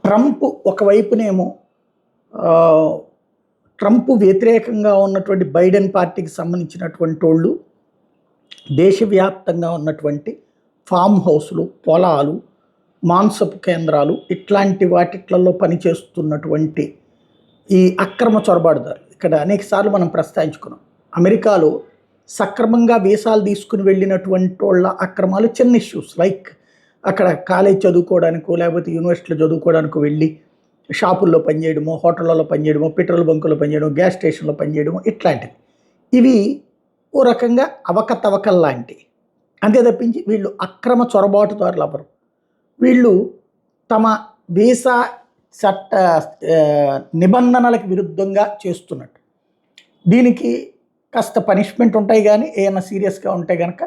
Trump ఒకవైపునేమో ఆహ్, Trump వ్యతిరేకంగా ఉన్నటువంటి బైడెన్ పార్టీకి సంబంధించినటువంటి వోళ్ళు దేశవ్యాప్తంగా ఉన్నటువంటి ఫామ్ హౌస్‌లు, పొలాలు, మాంసపు కేంద్రాలు ఇట్లాంటి వాటిట్లలో పనిచేస్తున్నటువంటి ఈ అక్రమ చొరబాటుదారులు. ఇక్కడ అనేక సార్లు మనం ప్రస్తావించుకున్నాం. అమెరికాలో సక్రమంగా వీసాలు తీసుకొని వెళ్ళినటువంటోళ్ళ అక్రమాలు చిన్న ఇష్యూస్. లైక్ అక్కడ కాలేజ్ చదువుకోవడానికో, లేకపోతే యూనివర్సిటీలో చదువుకోవడానికో వెళ్ళి షాపుల్లో పనిచేయడమో, హోటళ్ళలో పనిచేయడమో, పెట్రోల్ బంకులో పనిచేయడమో, గ్యాస్ స్టేషన్‌లో పనిచేయడమో ఇట్లాంటివి. ఇవి ఓ రకంగా అవకతవకల్లాంటివి. అంతే తప్పించి వీళ్ళు అక్రమ చొరబాటుదారులెవ్వరు. వీళ్ళు తమ వీసా చట్ట నిబంధనలకు విరుద్ధంగా చేస్తున్నట్టు. దీనికి కాస్త పనిష్మెంట్ ఉంటాయి గానీ, ఏమన్నా సీరియస్‌గా ఉంటే గనక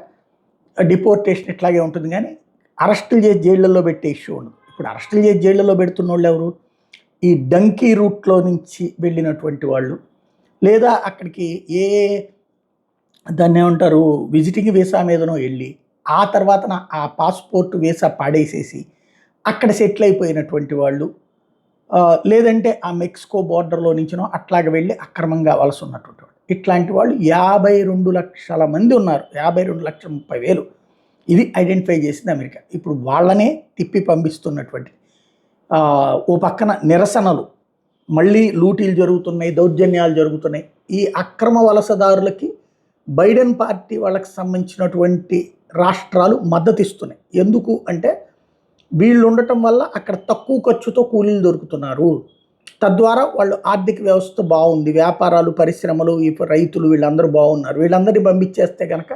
డిపోర్టేషన్ ఇట్లాగే ఉంటుంది గానీ, అరెస్టులు చేసి జైళ్ళల్లో పెట్టే ఇష్యూ ఉండదు. ఇప్పుడు అరెస్టులు చేసి జైళ్ళల్లో పెడుతున్నోళ్ళెవరు? ఈ డంకీ రూట్‌లో నుంచి వెళ్ళినటువంటి వాళ్ళు. లేదా అక్కడికి దాన్నేమంటారు విజిటింగ్ వీసా మీదనో ఎళ్ళి, ఆ తర్వాతన ఆ పాస్‌పోర్ట్ వీసా పాడేసేసి, అక్కడ సెటిల్ అయిపోయినటువంటి వాళ్ళు. లేదంటే ఆ మెక్సికో బోర్డర్‌లో నుంచినో అట్లాగ వెళ్ళి అక్రమంగా వలస ఉన్నటువంటి వాళ్ళు. ఇట్లాంటి వాళ్ళు 52,00,000 మంది ఉన్నారు. 52,30,000 ఇది ఐడెంటిఫై చేసింది అమెరికా. ఇప్పుడు వాళ్ళనే తిప్పి పంపిస్తున్నటువంటిది. ఓ పక్కన నిరసనలు, మళ్ళీ లూటీలు జరుగుతున్నాయి, దౌర్జన్యాలు జరుగుతున్నాయి. ఈ అక్రమ వలసదారులకి బైడెన్ పార్టీ వాళ్ళకి సంబంధించినటువంటి రాష్ట్రాలు మద్దతిస్తున్నాయి. ఎందుకు అంటే వీళ్ళు ఉండటం వల్ల అక్కడ తక్కువ ఖర్చుతో కూలీలు దొరుకుతున్నారు. తద్వారా వాళ్ళు ఆర్థిక వ్యవస్థ బాగుంది. వ్యాపారాలు, పరిశ్రమలు, ఈ రైతులు వీళ్ళందరూ బాగున్నారు. వీళ్ళందరినీ పంపించేస్తే కనుక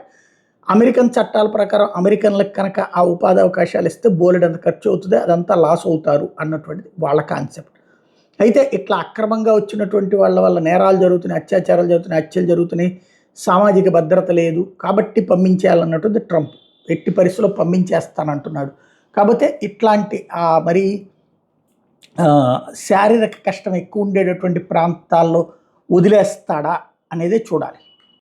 అమెరికన్ చట్టాల ప్రకారం అమెరికన్లకు కనుక ఆ ఉపాధి అవకాశాలు ఇస్తే బోలెడంత ఖర్చు అవుతుంది. అదంతా లాస్ అవుతారు అన్నటువంటిది వాళ్ళ కాన్సెప్ట్. అయితే ఇట్లా అక్రమంగా వచ్చినటువంటి వాళ్ళ వల్ల నేరాలు జరుగుతున్నాయి, అత్యాచారాలు జరుగుతున్నాయి, హత్యలు జరుగుతున్నాయి, సామాజిక భద్రత లేదు. కాబట్టి పంపించేయాలన్నటువంటిది ట్రంప్. ఎట్టి పరిస్థితుల్లో పంపించేస్తానంటున్నాడు. కాకపోతే ఇట్లాంటి మరి శారీరక కష్టం ఎక్కువ ఉండేటటువంటి ప్రాంతాల్లో వదిలేస్తాడా అనేదే చూడాలి.